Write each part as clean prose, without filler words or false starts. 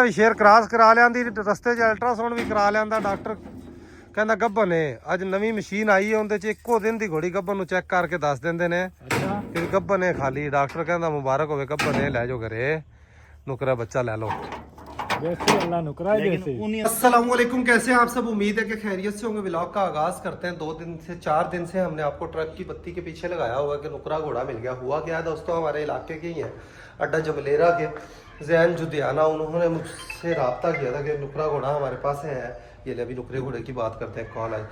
शेर क्रॉस करा लियांदी रस्ते च अल्ट्रासाउंड भी करा लियांदा डॉक्टर कहंदा गब्बन है अज नवी मशीन आई है उहदे च इक्को दिन दी घोड़ी गब्बन नूं चेक करके दस दिंदे ने कि गब्बन है खाली डॉक्टर कहंदा मुबारक होवे गब्बन है लै जाओ घरे नुकरा बच्चा ले लो। अस्सलाम वालेकुम, कैसे हैं आप सब? उम्मीद है कि खैरियत से होंगे। व्लॉग का आगाज करते हैं। 4 दिन से हमने आपको ट्रक की बत्ती के पीछे लगाया हुआ कि नुकरा घोड़ा मिल गया। हुआ क्या है दोस्तों, हमारे इलाके के ही हैं अड्डा जबलेरा के जैन जुदियाना, उन्होंने मुझसे रब्ता किया था कि नुकरा घोड़ा हमारे पास है। ये ले अभी नुकरे घोड़े की बात करते हैं, कॉल आई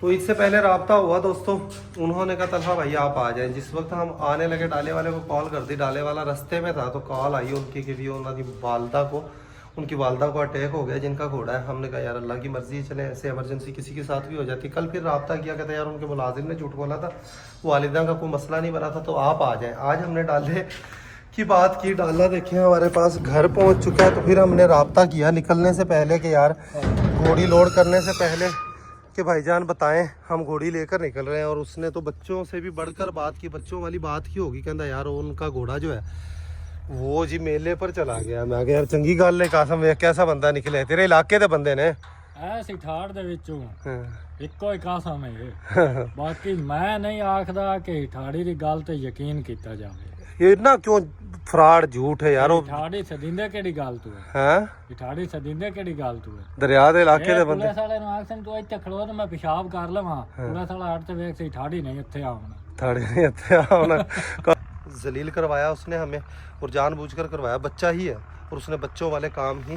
तो इससे पहले रब्ता हुआ दोस्तों। उन्होंने कहा तलहा भाई आप आ जाएं। जिस वक्त हम आने लगे डाले वाले को कॉल कर दी, डाले वाला रास्ते में था तो कॉल आई उनकी कि भी उनकी वालदा को अटैक हो गया जिनका घोड़ा है। हमने कहा यार अल्लाह की मर्जी, चले ऐसे इमरजेंसी किसी के साथ भी हो जाती। कल फिर रब्ता किया, कहते यार उनके मुलाजिम ने झूठ बोला था, वालिदा का कोई मसला नहीं बना था तो आप आ जाएं। आज हमने डाले की बात की, डाला देखें हमारे पास घर पहुंच चुका है। तो फिर हमने रब्ता किया निकलने से पहले कि यार घोड़ी लोड करने से पहले कि भाईजान बताएं हम घोड़ी लेकर निकल रहे हैं। और उसने तो बच्चों से भी बढ़कर बात की, बच्चों वाली बात की होगी, कहता यार उनका घोड़ा जो है वो जी मेले पर चला गया। मैं कहा यार चंगी गल है, कासम वेख कैसा बंदा निकले, तेरे इलाके दे बंदे ने ऐसी ठाड़ दे विचों इक्को ही कासम है। बाकी मैं नहीं आखदा कि ठाड़ी दी गल ते यकीन कीता जावे। ये ना क्यों फ्रॉड झूठ है यार। ठाड़ी सदिंदे केड़ी गल तू है? हैं ठाड़ी सदिंदे केड़ी गल तू है? दरिया दे इलाके दे बंदे पुलिस वाले नु आखसन तू इत्थे खड़ो ते मैं पेशाब कर लवां, पुलिस वाला हट ते वेख सही ठाड़ी नहीं इत्थे आउणा, ठाड़ी नहीं इत्थे आउणा। जलील करवाया उसने हमें और जानबूझकर करवाया, बच्चा ही है और उसने बच्चों वाले काम ही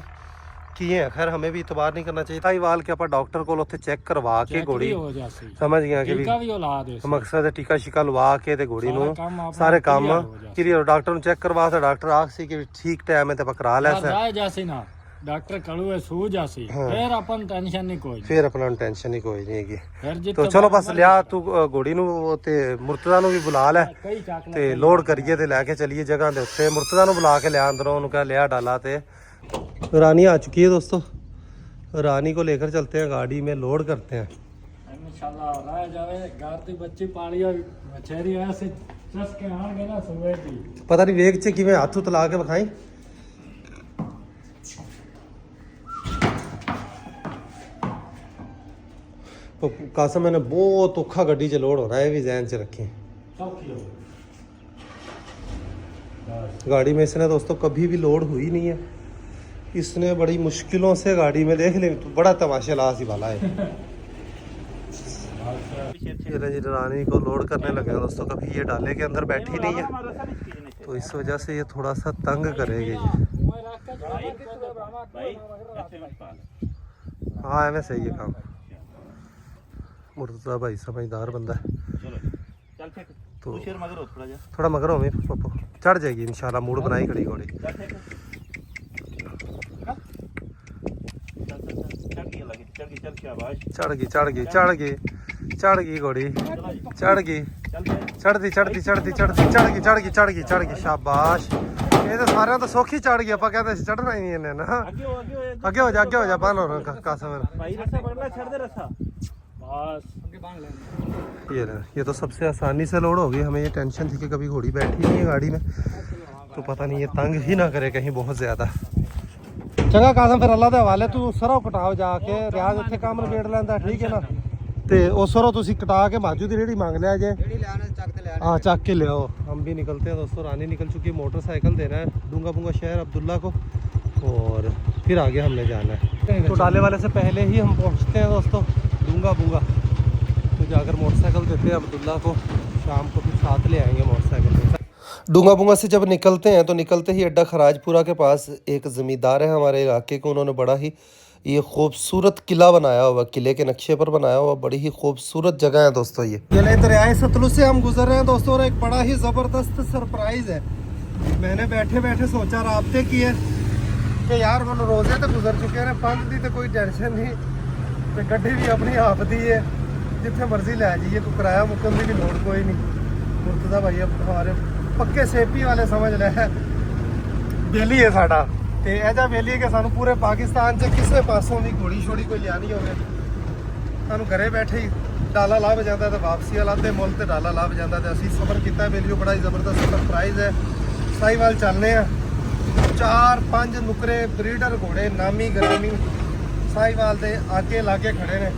किए हैं। खैर हमें भी इतबार नहीं करना चाहिए। ताईवाल के आप डॉक्टर को उत्थे चेक करवा के घोड़ी समझ गया कि मकसद है टीका शिका लवा के ते घोड़ी नूं सारे काम क्लियर। डॉक्टर नूं चेक करवा तो डॉक्टर आख सी कि ठीक टाइम है ते पकड़ा लै जासी ना डॉक्टर कड़ू है सू जासी, फिर अपन टेंशन नहीं कोई, फिर अपना टेंशन ही कोई नहीं है। तो चलो बस लिया तू घोड़ी नूं ते मुर्तजा नूं भी बुला लै ते लोड करिए ते लैके चलिए जगह दे उत्ते। मुर्तजा नूं बुला के लिया अंदरों, उन्होंने कहा लिया डाला ते रानी आ चुकी है दोस्तों। रानी को लेकर चलते हैं गाड़ी में, लोड करते हैं इंशाल्लाह। रह जावे घर दी बच्ची पाली और बचेरी ऐसे चस के आणगे ना सुवे दी पता नहीं वेग च किवें हाथ उतला के बखाई। तो कासम मैंने बहुत औखा गड्डी च लोड होना है, भी जहन च रखें। गाड़ी में इसने दोस्तों कभी भी लोड हुई नहीं है, इसने बड़ी मुश्किलों से गाड़ी में देख ले तो बड़ा तमाशा लास ही वाला है। रानी को लोड करने लगे हैं दोस्तों। कभी ये डाले के अंदर बैठी नहीं है तो इस वजह से ये थोड़ा सा तंग करेगी। हाँ एवं सही है काम। मुर्तजा भाई समझदार बंदा है तो थोड़ा मगर हो पप्पो चढ़ जाएगी इंशाल्लाह। मूड बनाई खड़ी घोड़ी। चढ़ गई घोड़ी, चढ़ गई चढ़ गई शाबाश। ये तो सारे तो सौखी चढ़ गई, आप कहते चढ़ना ही नहीं इन्हें ना। आगे हो जा बाल हो कासम। ये तो सबसे आसानी से लोड हो गई। हमें ये टेंशन थी कि कभी घोड़ी बैठी नहीं है गाड़ी में तो पता नहीं ये तंग ही ना करे कहीं बहुत ज्यादा। चंगा कासम फिर अल्लाह दे हवाले तू सरों कटाओ जाके, रियाज उत्थे काम निबेड़ लैंदा ठीक है ना। ते उस सरों तुसी कटा के माजू दी रेड़ी मांग लिया जे। हाँ चक के ले आओ। हम भी निकलते हैं दोस्तों। रानी निकल चुकी है, मोटरसाइकिल देना है डूंगा बूंगा शहर अब्दुल्ला को और फिर आगे हमने जाना है। तो डाले वाले से पहले ही हम पहुँचते हैं दोस्तों डूंगा बूंगा। तो जाकर मोटरसाइकिल देते हैं अब्दुल्ला को, शाम को फिर साथ ले आएंगे मोटरसाइकिल। डूंगा बूंगा से जब निकलते हैं तो निकलते ही अड्डा खराजपुरा के पास एक ज़मींदार है हमारे इलाके को। उन्होंने बड़ा ही ये खूबसूरत किला बनाया हुआ, किले के नक्शे पर बनाया हुआ, बड़ी ही खूबसूरत जगह है दोस्तों। ये दरियाए सतलुज से हम गुजर रहे हैं दोस्तों और एक बड़ा ही ज़बरदस्त सरप्राइज़ है। मैंने बैठे बैठे सोचा राब्ते किए कि यार हम रोज़े तो गुजर चुके हैं, पंज दी तो कोई टेंशन नहीं, तो गड्डी भी अपनी आप दी है, जिथे मर्जी लै जाइए, कोई किराया मुकन की भी लोड़ कोई नहीं। मुर्तजा भाई हमारे पक्के सेपी वाले समझ ले बेली है साडा ते ऐजा बेली है कि सानू पूरे पाकिस्तान से किसी पासों भी घोड़ी छोड़ी कोई लियानी होवे सानू घरे बैठे ही डाला लाभ जाता तो वापसी वाला ते मुल ते डाला लाभ जाता तो असी सफर किया बेलियो। बड़ा ही जबरदस्त सरप्राइज है। साहिवाल चलने 4-5 नुकरे ब्रीडर घोड़े नामी ग्रामी साहिवाल ਦੇ ਆਗੇ ਲਾਗੇ ਖੜੇ ਨੇ।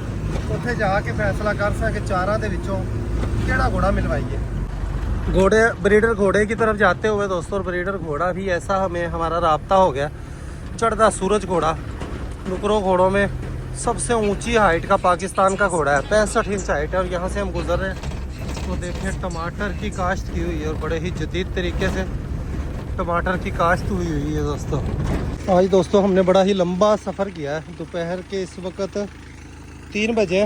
ਉੱਥੇ ਜਾ ਕੇ फैसला कर सके चारों के विचों केड़ा घोड़ा मिलवाइए। घोड़े ब्रीडर घोड़े की तरफ जाते हुए दोस्तों, और ब्रीडर घोड़ा भी ऐसा हमारा राब्ता हो गया। चढ़ता सूरज घोड़ा नुकरों घोड़ों में सबसे ऊंची हाइट का पाकिस्तान का घोड़ा है, 65 इंच हाइट है। और यहाँ से हम गुजर रहे हैं तो देखें टमाटर की काश्त की हुई है, और बड़े ही जदीद तरीके से टमाटर की काश्त हुई है दोस्तों। आज दोस्तों हमने बड़ा ही लंबा सफ़र किया है। दोपहर के इस वक्त 3 बजे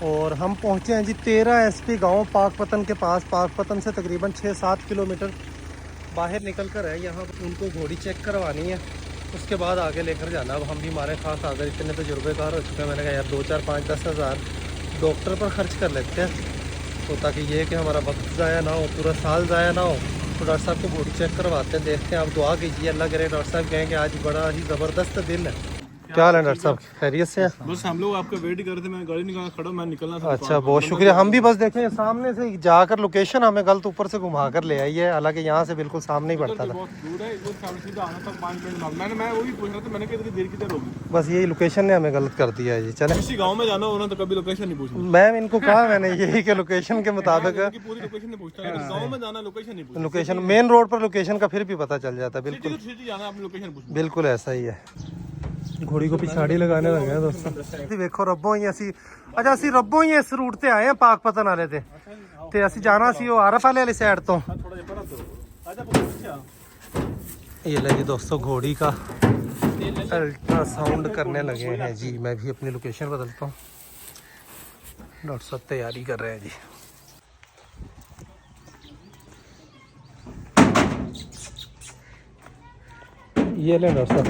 और हम पहुँचे हैं जी 13 SP गाँव पाकपतन के पास। पाकपतन से तकरीबन 6-7 किलोमीटर बाहर निकल कर है। यहाँ उनको घोड़ी चेक करवानी है, उसके बाद आगे लेकर जाना। अब हम भी हमारे खास अगर इतने तजुर्बेकार हो चुके हैं, मैंने कहा यार 2, 4, 5, 10 हज़ार डॉक्टर पर खर्च कर लेते हैं, तो ताकि ये कि हमारा वक्त ज़ाया ना हो, पूरा साल ज़ाया ना हो। तो डॉक्टर साहब को घोड़ी चेक करवाते हैं, देखते हैं। आप दुआ कीजिए अल्लाह करे डॉक्टर साहब कहें कि आज बड़ा ही ज़बरदस्त दिन है। क्या हाल है डॉक्टर साहब, खैरियत से हैं? बस हम लोग आपका वेट ही कर रहे थे, मैं गाड़ी निकाल खड़ा, मैं निकलना था। अच्छा, बहुत शुक्रिया। हम भी बस देखें सामने से जाकर लोकेशन हमें गलत ऊपर से घुमा कर ले आई है, हालांकि यहाँ से बिल्कुल सामने ही पड़ता था। बहुत दूर है, इधर सामने सीधा आना था 5 मिनट में। मैं वही पूछ रहा था, मैंने कहा इतनी देर किधर होगी। बस यही लोकेशन ने हमें गलत कर दिया है जी। चले, किसी गांव में जाना हो ना तो कभी लोकेशन नहीं पूछनी। मैं इनको कहा मैंने यही कि लोकेशन के मुताबिक पूरी लोकेशन नहीं पूछता, लेकिन गांव में जाना लोकेशन नहीं पूछता। लोकेशन मेन रोड पर लोकेशन का फिर भी पता चल जाता है। बिल्कुल सीधी जाना, आपने लोकेशन पूछनी। बिल्कुल ऐसा ही है। घोड़ी को पिछाड़ी लगाने लगे हैं दोस्तों। देखो रब्बों ही असी अच्छा असी रब्बों ही इस रूट से आए हैं पाकपतन वाले ते असी जाना सी आरफ वाले साइड तो। ये ले जी दोस्तों घोड़ी का अल्ट्रासाउंड करने लगे हैं जी। मैं भी अपनी लोकेशन बदलता हूँ। डॉक्टर साहब तैयारी कर रहे हैं जी। ये ले डॉक्टर साहब,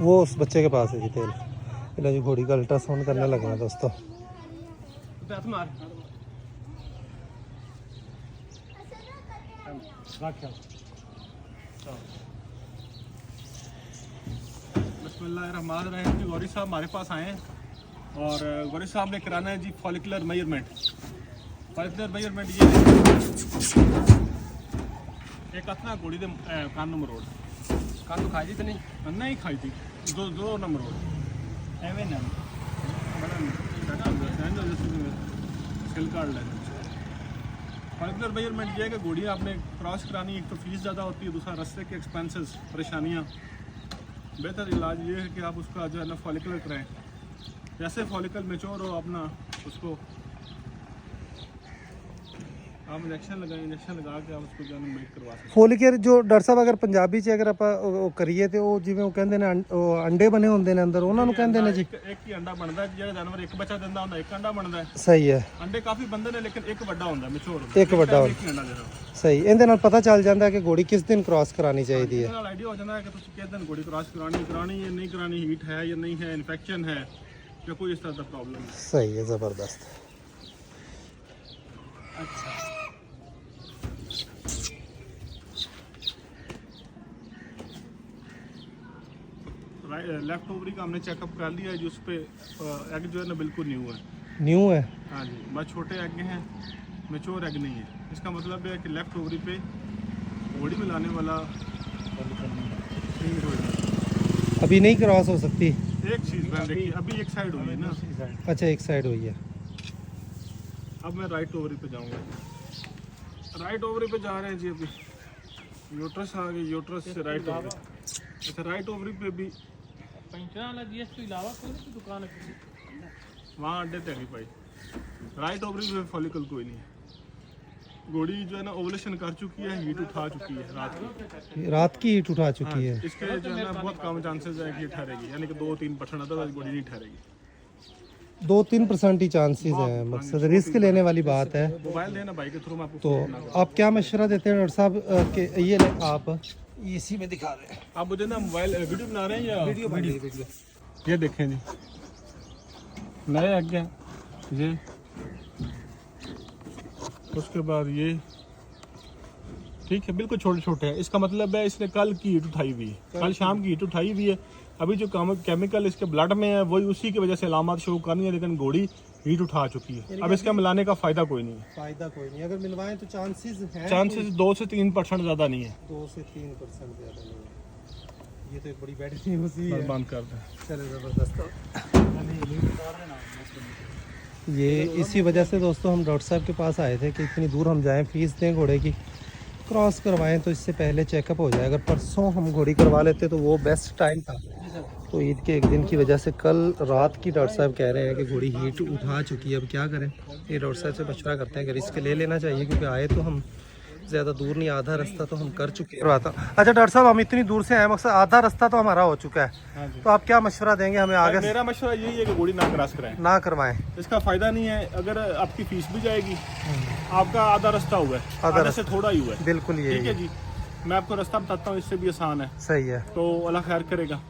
वो उस बच्चे के पास है जी तेल। पहले जी घोड़ी का अल्ट्रासाउंड करने लगे हैं दोस्तों। बिस्मिल्लाहिर्रहमानिर्रहीम। गौरी साहब हमारे पास आए हैं और गौरी साहब ने कराना है जी फॉलिकुलर मेजरमेंट। फॉलिकुलर मेजरमेंट ये एक अपना घोड़ी दे कान नंबर रोड कान तो खाई थी तो नहीं खाई थी 2 नंबर रोड एवं ना स्किल कार्ड लेना। फॉलिकुलर मेजरमेंट ये है कि घोड़ी आपने क्रॉस करानी, एक तो फीस ज़्यादा होती है, दूसरा रास्ते के एक्सपेंसेस परेशानियाँ। बेहतर इलाज ये है कि आप उसका जो है ना फॉलिकुलर कराएं। जैसे फॉलिकल मैच्योर हो अपना उसको आप इंजेक्शन लगाएं, इंजेक्शन लगा के आप उसको जो है मेट करवा सकते हैं। ਫੋਲੀਕਲ ਜੋ ਡਾਕਟਰ ਸਾਹਿਬ ਅਗਰ ਪੰਜਾਬੀ ਚ ਅਗਰ ਆਪਾਂ ਉਹ ਕਰੀਏ ਤੇ ਉਹ ਜਿਵੇਂ ਉਹ ਕਹਿੰਦੇ ਨੇ ਅੰਡੇ ਬਣੇ ਹੁੰਦੇ ਨੇ ਅੰਦਰ, ਉਹਨਾਂ ਨੂੰ ਕਹਿੰਦੇ ਨੇ ਜੀ। ਇੱਕ ਹੀ ਅੰਡਾ ਬਣਦਾ, ਜਿਹੜਾ ਜਾਨਵਰ ਇੱਕ ਬੱਚਾ ਦਿੰਦਾ ਹੁੰਦਾ ਇੱਕ ਅੰਡਾ ਬਣਦਾ ਹੈ। ਸਹੀ ਹੈ। ਅੰਡੇ ਕਾਫੀ ਬੰਦੇ ਨੇ ਲੇਕਿਨ ਇੱਕ ਵੱਡਾ ਹੁੰਦਾ ਮੈਚੁਰ, ਇੱਕ ਵੱਡਾ ਇੱਕ ਹੀ ਅੰਡਾ ਦੇਣਾ। ਸਹੀ, ਇਹਦੇ ਨਾਲ ਪਤਾ ਚੱਲ ਜਾਂਦਾ ਹੈ ਕਿ ਘੋੜੀ ਕਿਸ ਦਿਨ ਕ੍ਰਾਸ ਕਰਾਣੀ ਚਾਹੀਦੀ ਇਹਦੇ ਨਾਲ ਆਈਡੀਆ ਹੋ ਜਾਂਦਾ ਹੈ ਕਿ ਤੁਸੀਂ ਕਿਸ ਦਿਨ ਘੋੜੀ ਕ੍ਰਾਸ ਕਰਾਣੀ ਹੈ, ਨਹੀਂ ਕਰਾਣੀ, ਹੀਟ ਹੈ ਜਾਂ ਨਹੀਂ ਹੈ, ਇਨਫੈਕਸ਼ਨ ਹੈ ਜਾਂ ਕੋਈ ਇਸ ਤਰ੍ਹਾਂ ਦਾ ਪ੍ਰੋਬਲਮ ਹੈ। ਸਹੀ ਹੈ, ਜ਼ਬਰਦस्त। अच्छा लेफ्ट ओवरी का हमने चेकअप कर लिया है जी। उस पर एग जो है ना बिल्कुल न्यू है। न्यू है? हाँ जी, बस छोटे एग हैं, मैच्योर एग नहीं है। इसका मतलब है कि लेफ्ट ओवरी पे घोड़ी में लाने वाला अभी नहीं क्रॉस हो सकती। एक चीज़ मैं देखिए, अभी एक साइड हुई है ना। अच्छा, एक साइड हुई है। अब मैं राइट ओवरी पे जाऊंगा। राइट ओवरी पे जा रहे हैं जी। अभी यूट्रस आ गई, यूट्रस से राइट ओवरी। अच्छा, राइट ओवरी पे भी दुकान है वहाँ अड्डे तक पाई। राइट ओवरी पे फॉलिकल कोई नहीं है। घोड़ी जो है ना ओवुलेशन कर चुकी है, हीट उठा चुकी है रात की हीट उठा चुकी है। इसके जो है ना बहुत कम चांसेस है कि ठहरेगी, यानी कि 2-3% अदरवाइज घोड़ी नहीं ठहरेगी। 2-3% ही चांसेस है, मकसद रिस्क लेने वाली बात है। मोबाइल देना भाई के थ्रू मैं आपको तो आप क्या मशवरा देते हैं डॉक्टर साहब कि ये आप इसी में दिखा रहे हैं? आप मुझे ना मोबाइल वीडियो बना रहे हैं या वीडियो? ये देखें जी, नए एग हैं ये, उसके बाद ये ठीक है, बिल्कुल छोटे छोटे हैं। इसका मतलब है इसने कल की हीट उठाई हुई है, कल शाम की हीट उठाई हुई है। अभी जो केमिकल इसके ब्लड में है वही उसी की वजह से अलामत शो करनी है, लेकिन घोड़ी हीट उठा चुकी है। अब इसका मिलाने का फायदा कोई नहीं है। फायदा कोई नहीं, अगर मिलवाएं तो चांसेस हैं, चांसेस 2 से 3% ज़्यादा नहीं है। 2 से 3% ज़्यादा नहीं है। ये तो एक बड़ी बैड न्यूज़ ही है। बंद कर दें। चलो ज़बरदस्त। ये इसी वजह से दोस्तों हम डॉक्टर साहब के पास आए थे कि इतनी दूर हम जाएं, फीस दें घोड़े की, क्रॉस करवाएं तो इससे पहले चेकअप हो जाए। अगर परसों हम घोड़ी करवा लेते तो वो बेस्ट टाइम था। तो ईद के एक दिन की वजह से कल रात की डॉक्टर साहब कह रहे हैं कि घोड़ी हीट उठा चुकी है। अब क्या करें, ये डॉक्टर साहब से मशवरा करते हैं कि रिस्क ले लेना चाहिए, क्योंकि आए तो हम ज़्यादा दूर नहीं, आधा रास्ता तो हम कर चुके हैं। अच्छा डॉक्टर साहब, हम इतनी दूर से आए, मकसद आधा रास्ता तो हमारा हो चुका है, तो आप क्या मशवरा देंगे हमें आगे? मेरा मशवरा यही है कि घोड़ी ना क्रॉस कराएं, ना करवाएं। इसका फायदा नहीं है। अगर आपकी फीस भी जाएगी, आपका आधा रास्ता हुआ है, आधा से थोड़ा ही हुआ है। बिल्कुल ये ठीक है जी, मैं आपको रास्ता बताता हूँ, इससे भी आसान है। सही है, तो अल्लाह खैर करेगा।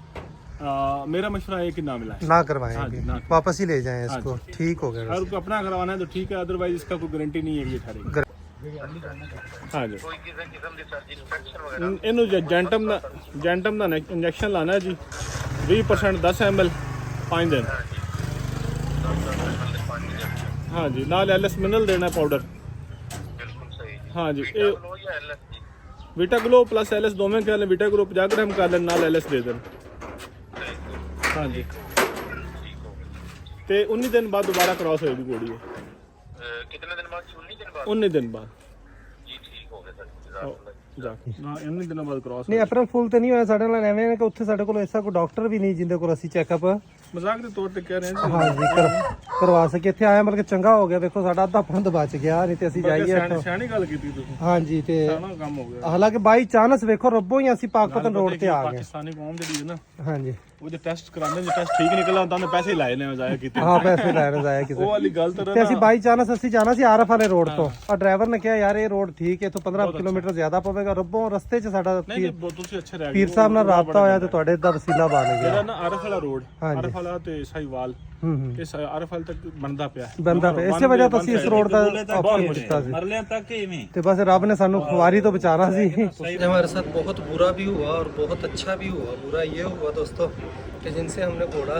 मेरा मशवरा है कि ना मिलाएं, ना करवाएं, हाँ जी, ना वापस ही ले जाएं इसको। ठीक हो गया। अगर अपना करवाना है तो ठीक है, अदरवाइज इसका कोई गारंटी नहीं है कि ये ठहरेगा। हाँ जी, इनू जेंटम का इंजेक्शन लाना है जी, 20% 10 ml 5 दिन। हाँ जी, नाल एलएस मिनरल देना है पाउडर। हाँ जी, विटा ग्लो प्लस एलएस दोवें कर लें, विटा ग्लो 50 ग्राम कर लें, नाल एलएस दे दें। हाँ जी, ते 19 दिन बाद दोबारा क्रॉस होएगी घोड़ी। कितने दिन बाद? 19 दिन बाद। ਇੰਨੇ ਦਿਨਾਂ ਬਾਅਦ ਕ੍ਰਾਸ ਨਹੀਂ ਅਪ੍ਰੈਲ ਫੁੱਲ ਤੇ ਨਹੀਂ ਹੋਇਆ ਸਾਡੇ ਨਾਲ, ਐਵੇਂ ਹੈ ਕਿ ਉੱਥੇ ਸਾਡੇ ਕੋਲ ਐਸਾ ਕੋਈ ਡਾਕਟਰ ਵੀ ਨਹੀਂ ਜਿੰਦੇ ਕੋਲ ਅਸੀਂ ਚੈੱਕਅਪ ਮਜ਼ਾਕ ਦੇ ਤੌਰ ਤੇ ਕਹਿ ਰਹੇ ਹਾਂ। ਹਾਂਜੀ ਕਰਵਾ ਸਕੇ। ਇੱਥੇ ਆਇਆ ਮਤਲਬ ਕਿ ਚੰਗਾ ਹੋ ਗਿਆ, ਵੇਖੋ ਸਾਡਾ ਅੱਧਾ ਪੰਦ ਬਚ ਗਿਆ, ਨਹੀਂ ਤੇ ਅਸੀਂ ਜਾਈਏ ਇੱਥੋਂ। ਸਿਆਣੀ ਗੱਲ ਕੀਤੀ ਤੁਸੀਂ। ਹਾਂਜੀ, ਤੇ ਸਾਰਾ ਕੰਮ ਹੋ ਗਿਆ। ਹਾਲਾਂਕਿ ਬਾਈ ਚਾਂਸ ਵੇਖੋ ਰੱਬੋਂ ਹੀ ਅਸੀਂ ਪਾਕਪਤਨ ਰੋਡ ਤੇ ਆ ਗਏ। ਪਾਕਿਸਤਾਨੀ ਕੌਮ ਜਿਹੜੀ ਹੈ ਨਾ, ਹਾਂਜੀ, ਉਹ ਜੇ ਟੈਸਟ ਕਰਾਉਂਦੇ, ਜੇ ਟੈਸਟ ਠੀਕ ਨਿਕਲਾ ਤਾਂ ਉਹਨੇ ਪੈਸੇ ਲਾਏ ਨੇ, ਜ਼ਾਇਆ ਕੀਤੇ। ਹਾਂ ਪੈਸੇ ਲੈਣ ਜਾਇਆ ਕਿਸੇ ਉਹ ਵਾਲੀ ਗੱਲ ਤਾਂ ਤੇ ਅਸੀਂ ਬਾਈ ਚਾਂਸ ਅਸੀਂ ਜਾਣਾ ਸੀ ਆਰਫ ਵਾਲੇ ਰੋਡ ਤੋਂ, ਆ ਡਰਾਈਵਰ ਨੇ ਕਿਹਾ ਯਾਰ ਇਹ ਰੋਡ ਠੀਕ ਹੈ, ਇੱਥੋਂ 15 ਕਿਲੋਮੀਟਰ ਜ਼ਿਆਦਾ ਪਵੇਗਾ। ਰੱਬੋਂ ਰਸਤੇ 'ਚ ਸਾਡਾ ਨਹੀਂ, ਤੁਸੀਂ ਅੱਛੇ ਰਹਿ ਗਏ। ਪੀਰ ਸਾਹਿਬ ਨਾਲ ਰਾਬਤਾ ਹੋਇਆ ਤੇ ਤੁਹਾਡੇ ਦਾ ਵਸੀਲਾ ਬਣ ਗਿਆ। ਜਿਹੜਾ ਨਾ ਆਰਫ ਵਾਲਾ ਰੋਡ, ਆਰਫ ਵਾਲਾ ਤੇ ਸਾਈਵਾਲ, ਇਸ ਆਰਫ ਵਾਲ ਤੱਕ ਬਣਦਾ ਪਿਆ। ਇਸੇ ਵਜ੍ਹਾ ਤੋਂ ਅਸੀਂ ਇਸ ਰੋਡ ਦਾ ਆਪਸ਼ਨ ਕੀਤਾ ਸੀ ਮਰਲਿਆਂ ਤੱਕ ਇਵੇਂ ਤੇ ਬਸ ਰੱਬ ਨੇ ਸਾਨੂੰ ਖੁਆਰੀ ਤੋਂ ਬਚਾना ਸੀ। हमारे साथ बहुत बुरा भी हुआ और बहुत अच्छा भी हुआ। बुरा ये हुआ दोस्तों कि जिनसे हमने घोड़ा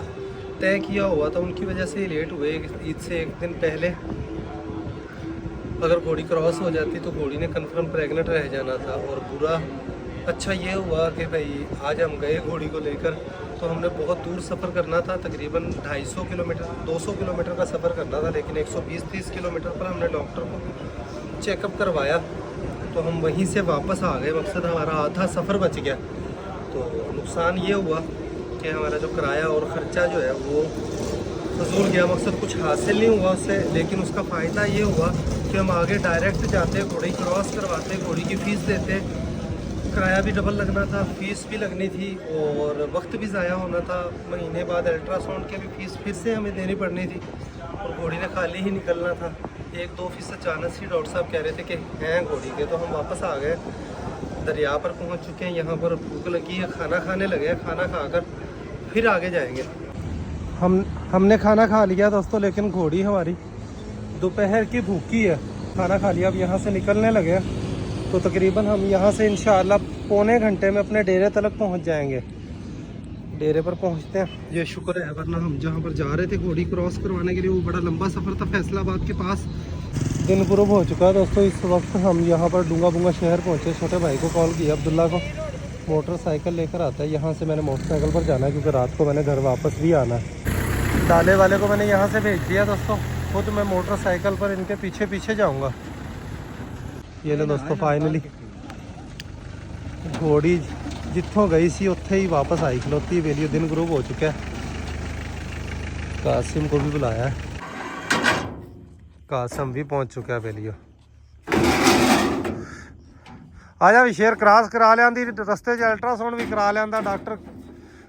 तय किया हुआ था उनकी वजह से लेट हुए। ईद से एक दिन पहले अगर घोड़ी क्रॉस हो जाती तो घोड़ी ने कन्फर्म प्रेग्नेंट रह जाना था। और बुरा अच्छा ये हुआ कि भाई आज हम गए घोड़ी को लेकर, तो हमने बहुत दूर सफ़र करना था, तकरीबन 250 किलोमीटर 200 किलोमीटर का सफ़र करना था, लेकिन 120-30 किलोमीटर पर हमने डॉक्टर को चेकअप करवाया तो हम वहीं से वापस आ गए। मकसद हमारा आधा सफ़र बच गया। तो नुकसान ये हुआ कि हमारा जो किराया और ख़र्चा जो है वो फजूल गया। मकसद कुछ हासिल नहीं हुआ उससे, लेकिन उसका फ़ायदा ये हुआ कि हम आगे डायरेक्ट जाते, घोड़ी क्रॉस करवाते, घोड़ी की फ़ीस देते, किराया भी डबल लगना था, फीस भी लगनी थी और वक्त भी ज़ाया होना था। महीने बाद अल्ट्रासाउंड की भी फ़ीस फिर से हमें देनी पड़नी थी और घोड़ी ने खाली ही निकलना था। 1-2 अचानक ही डॉक्टर साहब कह रहे थे कि हैं घोड़ी के, तो हम वापस आ गए, दरिया पर पहुंच चुके हैं। यहाँ पर भूख लगी है, खाना खाने लगे हैं, खाना खाकर फिर आगे जाएंगे। हमने खाना खा लिया दोस्तों, लेकिन घोड़ी हमारी दोपहर की भूखी है। खाना खा लिया, अब यहाँ से निकलने लगे, तो तकरीबन हम यहाँ से इंशाअल्लाह पौने घंटे में अपने डेरे तक पहुँच जाएंगे। डेरे पर पहुँचते हैं, ये शुक्र है, वरना हम जहाँ पर जा रहे थे घोड़ी क्रॉस करवाने के लिए वो बड़ा लंबा सफ़र था फैसलाबाद के पास। दिन गुरूब हो चुका है दोस्तों। इस वक्त हम यहाँ पर डूंगा बुंगा शहर पहुँचे। छोटे भाई को कॉल किया, अब्दुल्ला को, मोटरसाइकिल लेकर आता है। यहाँ से मैंने मोटरसाइकिल पर जाना है क्योंकि रात को मैंने घर वापस भी आना है। डाले वाले को मैंने यहाँ से भेज दिया दोस्तों, खुद मैं मोटरसाइकिल पर इनके पीछे पीछे जाऊँगा। ये लो दोस्तों, फाइनली घोड़ी जितों गई सी उत्थे ही वापस आई खलोती वेलियो। दिन ग्रुप हो चुका है। कासिम को भी बुलाया है, कासिम भी पहुंच चुका है वेलियो। आजा भी शेर क्रॉस करा लिया, रस्ते च अल्ट्रासाउंड भी करा लिया। डॉक्टर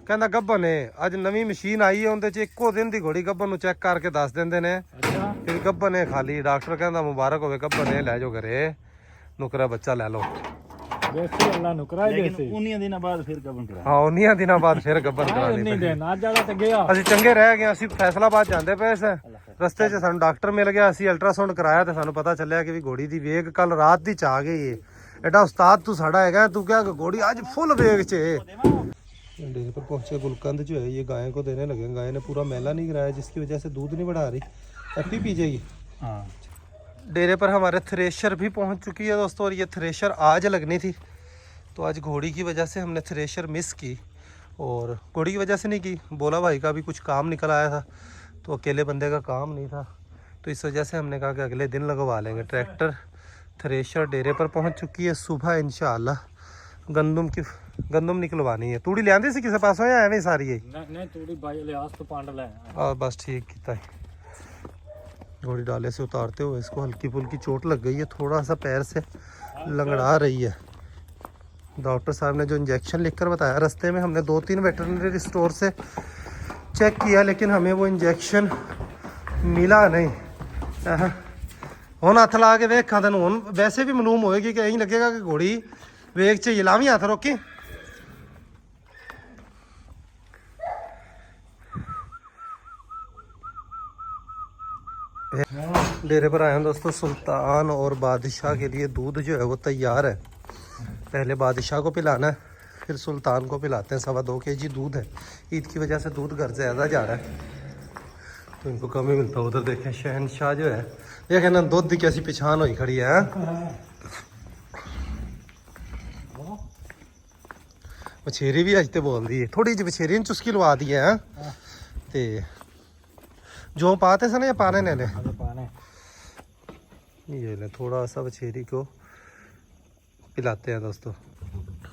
कहता गब्बन है, अज नवी मशीन आई है, उनके एको दिन की घोड़ी गब्बन नूं चेक करके दस देंदे ने कि गब्बन है खाली। डॉक्टर कहता मुबारक होवे गब्बन है, लै जाओ घरे, नुकरा बच्चा लै लो। अल्लाह नुकरा ही देसी। उन्हीं दिनों बाद फिर गबन करा। हाँ, उन्हीं दिनों बाद फिर गब्बन करानी दिन आज ज्यादा ते गया। ਅਸੀਂ ਚੰਗੇ ਰਹਿ ਗਏ। ਅਸੀਂ ਫੈਸਲਾਬਾਦ ਜਾਂਦੇ ਪਏ ਸੀ, ਰਸਤੇ 'ਚ ਸਾਨੂੰ ਡਾਕਟਰ ਮਿਲ ਗਿਆ। ਅਸੀਂ ਅਲਟਰਾਸਾਊਂਡ ਕਰਾਇਆ ਤੇ ਸਾਨੂੰ ਪਤਾ ਚੱਲਿਆ ਕਿ ਵੀ ਘੋੜੀ ਦੀ ਵੇਗ ਕੱਲ ਰਾਤ ਦੀ ਚ ਆ ਗਈ ਏ। ਐਡਾ ਉਸਤਾਦ ਤੂੰ ਸਾਡਾ ਹੈਗਾ, ਤੂੰ ਕਿਹਾ ਕਿ ਘੋੜੀ ਅੱਜ ਫੁੱਲ ਵੇਗ 'ਚ ਏ। डेरे पर पहुंचे। गुलकंद जो है ये गाय को देने लगे। गाय ने पूरा मैला नहीं कराया जिसकी वजह से दूध नहीं बढ़ा रही। अपनी पी जाएगी। हाँ डेरे पर हमारे थ्रेशर भी पहुंच चुकी है दोस्तों, और ये थ्रेशर आज लगनी थी, तो आज घोड़ी की वजह से हमने थ्रेशर मिस की। और घोड़ी की वजह से नहीं की, बोला भाई का भी कुछ काम निकल आया था, तो अकेले बंदे का काम नहीं था, तो इस वजह से हमने कहा कि अगले दिन लगवा लेंगे। ट्रैक्टर थ्रेशर डेरे पर पहुंच चुकी है। सुबह इंशाल्लाह गंदम निकलवानी है। तूड़ी ले आंदी सी किसी पासों या एवं सारी है? नहीं थोड़ी बाई लिहाज तो पांड ले बस ठीक किया है। घोड़ी डाले से उतारते हुए इसको हल्की फुल्की चोट लग गई है, थोड़ा सा पैर से लंगड़ा रही है। डॉक्टर साहब ने जो इंजेक्शन लिखकर बताया, रास्ते में हमने 2-3 वेटरनरी स्टोर से चेक किया, लेकिन हमें वो इंजेक्शन मिला नहीं। ਹੁਣ ਹੱਥ ਲਾ ਕੇ ਵੇਖਾਂ ਤੈਨੂੰ ਹੁਣ ਵੈਸੇ ਵੀ ਮਾਲੂਮ ਹੋਏਗੀ ਕਿ ਐਂ ਲੱਗੇਗਾ ਕਿ ਘੋੜੀ ਵੇਖ ਚ ਲਾਵੀਂ ਹੱਥ ਰੋਕੀ। डेरे पर आए हैं दोस्तों। सुल्तान और बादशाह के लिए दूध जो है वो तैयार है। पहले बादशाह को पिलाना है, फिर सुल्तान को पिलाते हैं। 2.25 kg दूध है। ईद की वजह से दूध घर से ज़्यादा जा रहा है, तो इनको कम ही मिलता है। उधर देखें शहनशाह जो है, ये कहना दूध की कैसी पहचान हुई खड़ी है। बछेरी भी अज तो बोल दी है, थोड़ी जी बछेरी ने चुस्की लवा दी है। ते जो पाते सन या पाने ने पाने ये ले थोड़ा सा बछेरी को पिलाते हैं दोस्तों।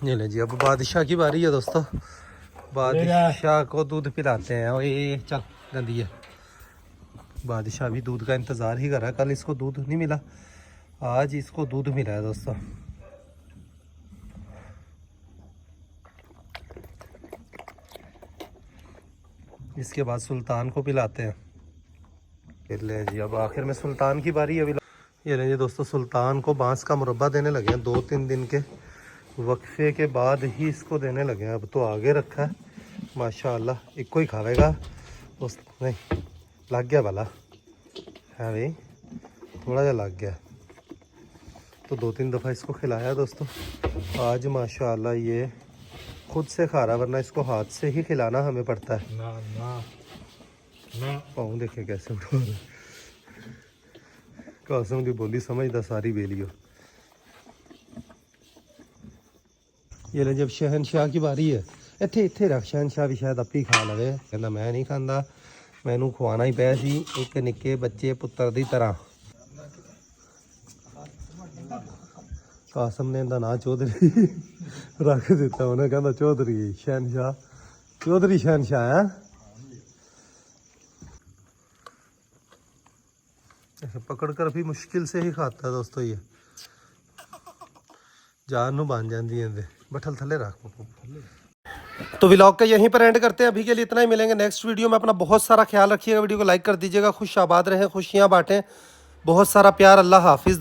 ये ले जी, अब बादशाह की बारी है दोस्तों। बादशाह को दूध पिलाते हैं। और ये चल गंदी है। बादशाह भी दूध का इंतज़ार ही कर रहा है। कल इसको दूध नहीं मिला, आज इसको दूध मिला है दोस्तों। इसके बाद सुल्तान को पिलाते हैं। ले जी, अब आखिर में सुल्तान की बारी है। अभी ये ले जी दोस्तों, सुल्तान को बांस का मुरब्बा देने लगे हैं। 2-3 दिन के वक्फे के बाद ही इसको देने लगे हैं। अब तो आगे रखा है माशाल्लाह, एक को ही खावेगा दोस्त। नहीं लग गया भला है भाई, थोड़ा सा लग गया, तो 2-3 दफ़ा इसको खिलाया दोस्तों। आज माशाल्लाह ये खुद से खा रहा, वरना इसको हाथ से ही खिलाना हमें पड़ता है। ना ना ना पाँव देखे कैसे उठा रहे। कासम की बोली समझदा सारी बेलियो। ये ले, जब शहनशाह की बारी है, इत्थे इत्थे रख। शहनशाह भी शायद आपी खा लवे। कहना मैं नहीं खांदा, मैनू खवाना ही पिया सी एक निक्के बच्चे पुत्र की तरह। कासम ने इहदा नां चौधरी रख दिता। उन्हें कहता चौधरी शहनशाह, चौधरी शहनशाह है। ऐसे पकड़ कर भी मुश्किल से ही खाता है दोस्तों। ये जान नू बन जाती है। बठल थले रख। तो व्लॉग का यहीं पर एंड करते हैं। अभी के लिए इतना ही, मिलेंगे नेक्स्ट वीडियो में। अपना बहुत सारा ख्याल रखिएगा। वीडियो को लाइक कर दीजिएगा। खुश आबाद रहें, खुशियाँ बांटें। बहुत सारा प्यार। अल्लाह हाफिज़।